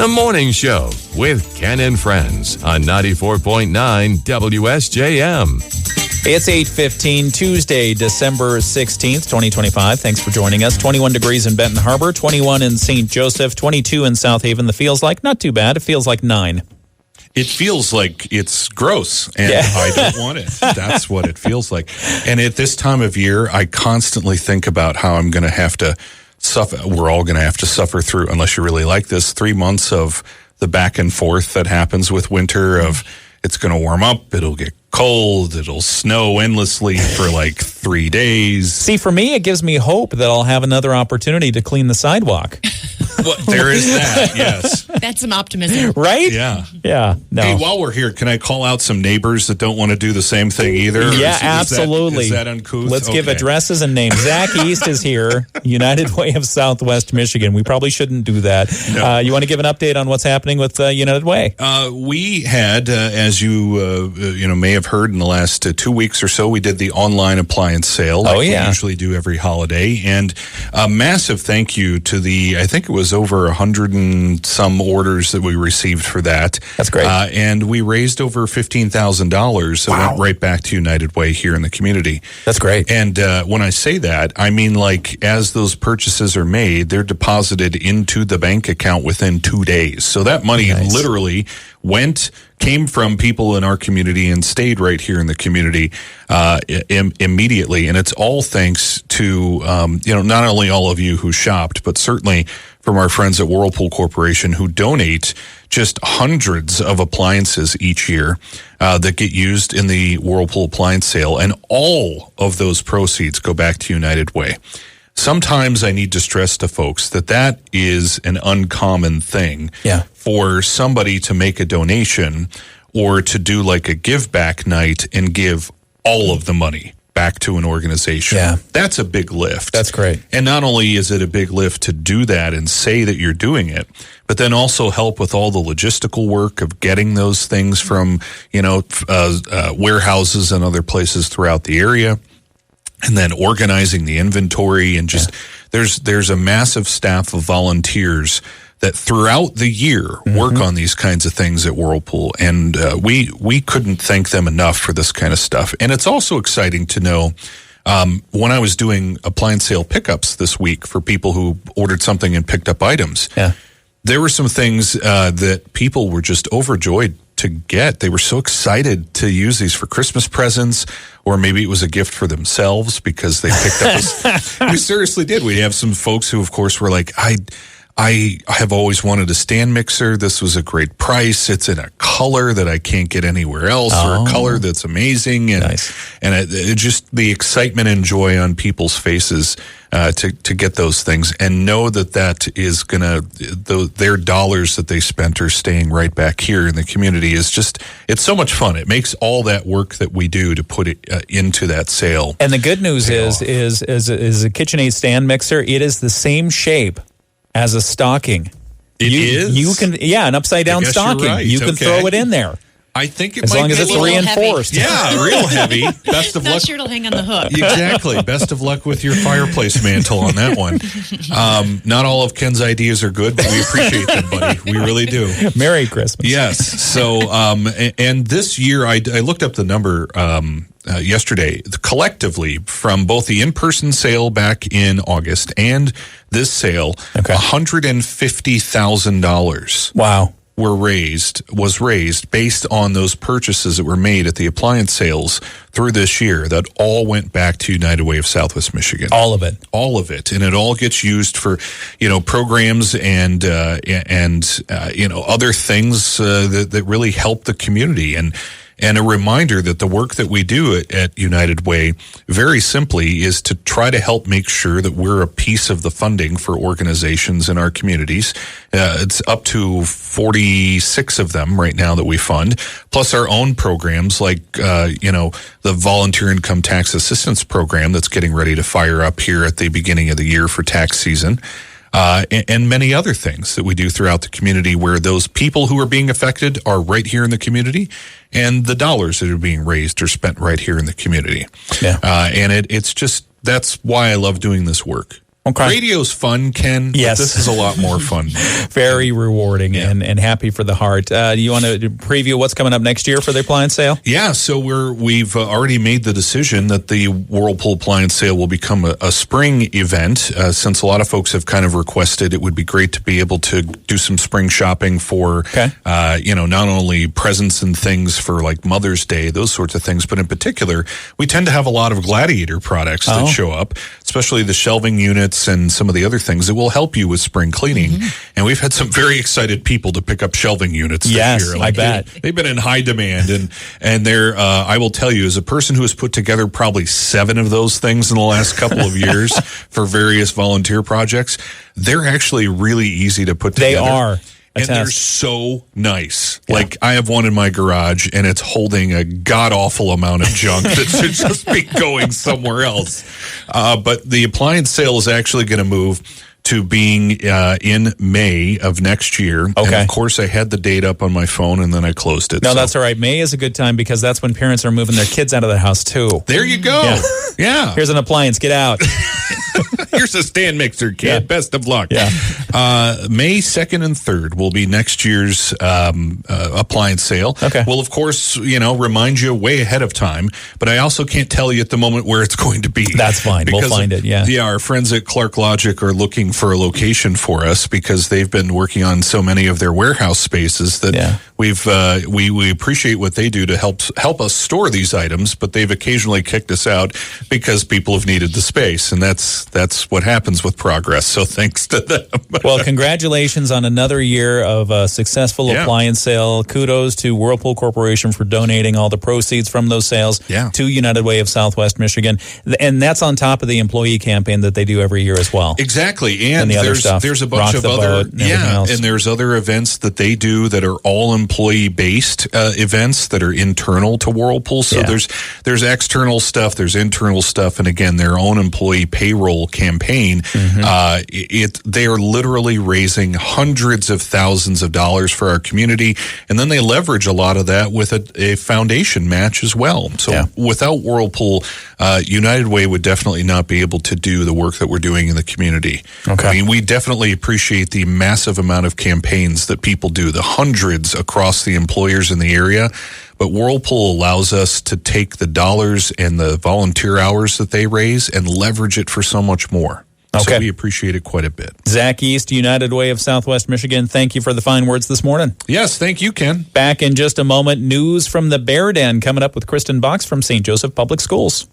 The Morning Show with Ken and Friends on 94.9 WSJM. It's 8:15, Tuesday, December 16th, 2025. Thanks for joining us. 21 degrees in Benton Harbor, 21 in St. Joseph, 22 in South Haven. The feels like, not too bad. It feels like 9. It feels like it's gross, and I don't want it. That's what it feels like. And at this time of year, I constantly think about how I'm going to have to suffer. We're all going to have to suffer through, unless you really like this, 3 months of the back and forth that happens with winter of it's going to warm up, it'll get cold, it'll snow endlessly for like 3 days. See, for me, it gives me hope that I'll have another opportunity to clean the sidewalk. Well, there is that, yes. That's some optimism. Right? Yeah. Yeah. No. Hey, while we're here, can I call out some neighbors that don't want to do the same thing either? Yeah, absolutely. Is that uncouth? Let's give addresses and names. Zach East is here, United Way of Southwest Michigan. We probably shouldn't do that. No. You want to give an update on what's happening with United Way? We had, as you may have heard in the last 2 weeks or so, we did the online appliance sale like we usually do every holiday. And a massive thank you to I think it was over 100 and some orders that we received for that. That's great. And we raised over $15,000 that went right back to United Way here in the community. That's great. And when I say that, I mean like as those purchases are made, they're deposited into the bank account within 2 days. So that money literally came from people in our community and stayed right here in the community immediately. And it's all thanks to, not only all of you who shopped, but certainly from our friends at Whirlpool Corporation who donate just hundreds of appliances each year that get used in the Whirlpool appliance sale. And all of those proceeds go back to United Way. Sometimes I need to stress to folks that is an uncommon thing for somebody to make a donation or to do like a give back night and give all of the money back to an organization. Yeah. That's a big lift. That's great. And not only is it a big lift to do that and say that you're doing it, but then also help with all the logistical work of getting those things from, warehouses and other places throughout the area. And then organizing the inventory and just there's a massive staff of volunteers that throughout the year work on these kinds of things at Whirlpool. And we couldn't thank them enough for this kind of stuff. And it's also exciting to know when I was doing appliance sale pickups this week for people who ordered something and picked up items, there were some things that people were just overjoyed to get. They were so excited to use these for Christmas presents, or maybe it was a gift for themselves because they picked up this. We seriously did. We have some folks who, of course, were like, I have always wanted a stand mixer. This was a great price. It's in a color that I can't get anywhere else, or a color that's amazing. And and it just the excitement and joy on people's faces to get those things and know that is going to, their dollars that they spent are staying right back here in the community is just, it's so much fun. It makes all that work that we do to put it into that sale. And the good news is a KitchenAid stand mixer. It is the same shape as a stocking. It is? You can, an upside down stocking. Right. You can throw it in there. I think it as might long be as it's reinforced. Yeah, real heavy. Best of luck. Not sure it'll hang on the hook. Exactly. Best of luck with your fireplace mantle on that one. Not all of Ken's ideas are good, but we appreciate them, buddy. We really do. Merry Christmas. Yes. So, and this year, I looked up the number yesterday, collectively, from both the in-person sale back in August and this sale, $150,000. Wow. Was raised based on those purchases that were made at the appliance sales through this year that all went back to United Way of Southwest Michigan. All of it. All of it. And it all gets used for, programs and other things that really help the community. And a reminder that the work that we do at United Way, very simply, is to try to help make sure that we're a piece of the funding for organizations in our communities. It's up to 46 of them right now that we fund, plus our own programs like, the Volunteer Income Tax Assistance Program that's getting ready to fire up here at the beginning of the year for tax season. And many other things that we do throughout the community where those people who are being affected are right here in the community and the dollars that are being raised are spent right here in the community. Yeah. And it's just, that's why I love doing this work. Okay. Radio's fun, Ken. Yes. But this is a lot more fun. Very rewarding and happy for the heart. Do you want to preview what's coming up next year for the appliance sale? Yeah, so we've already made the decision that the Whirlpool appliance sale will become a spring event. Since a lot of folks have kind of requested, it would be great to be able to do some spring shopping for, not only presents and things for like Mother's Day, those sorts of things, but in particular, we tend to have a lot of Gladiator products that show up, especially the shelving units and some of the other things that will help you with spring cleaning. And we've had some very excited people to pick up shelving units this year. I bet. They've been in high demand. And they're, I will tell you, as a person who has put together probably 7 of those things in the last couple of years for various volunteer projects, they're actually really easy to put together. They are. And they're so nice. Yeah. Like, I have one in my garage, and it's holding a god-awful amount of junk that should just be going somewhere else. But the appliance sale is actually going to move to being in May of next year. Okay. And, of course, I had the date up on my phone, and then I closed it. No, that's all right. May is a good time because that's when parents are moving their kids out of the house, too. There you go. Yeah. Here's an appliance. Get out. Here's a stand mixer, kid. Yeah. Best of luck. Yeah. May 2nd and 3rd will be next year's appliance sale. Okay. We'll, of course, remind you way ahead of time, but I also can't tell you at the moment where it's going to be. That's fine. We'll find it, yeah. Yeah, our friends at Clark Logic are looking for a location for us because they've been working on so many of their warehouse spaces that we appreciate what they do to help us store these items, but they've occasionally kicked us out because people have needed the space, and that's what happens with progress. So thanks to them. Well, congratulations on another year of a successful appliance sale. Kudos to Whirlpool Corporation for donating all the proceeds from those sales to United Way of Southwest Michigan. And that's on top of the employee campaign that they do every year as well. Exactly. And the other stuff. There's a bunch of other and there's other events that they do that are all employee based events that are internal to Whirlpool. So there's external stuff, there's internal stuff, and again, their own employee payroll campaign. They are literally raising hundreds of thousands of dollars for our community, and then they leverage a lot of that with a foundation match as well. So without Whirlpool, United Way would definitely not be able to do the work that we're doing in the community. Okay. I mean, we definitely appreciate the massive amount of campaigns that people do, the hundreds across the employers in the area. But Whirlpool allows us to take the dollars and the volunteer hours that they raise and leverage it for so much more. Okay. So we appreciate it quite a bit. Zach East, United Way of Southwest Michigan, thank you for the fine words this morning. Yes, thank you, Ken. Back in just a moment, news from the Bear Den coming up with Kristen Box from St. Joseph Public Schools.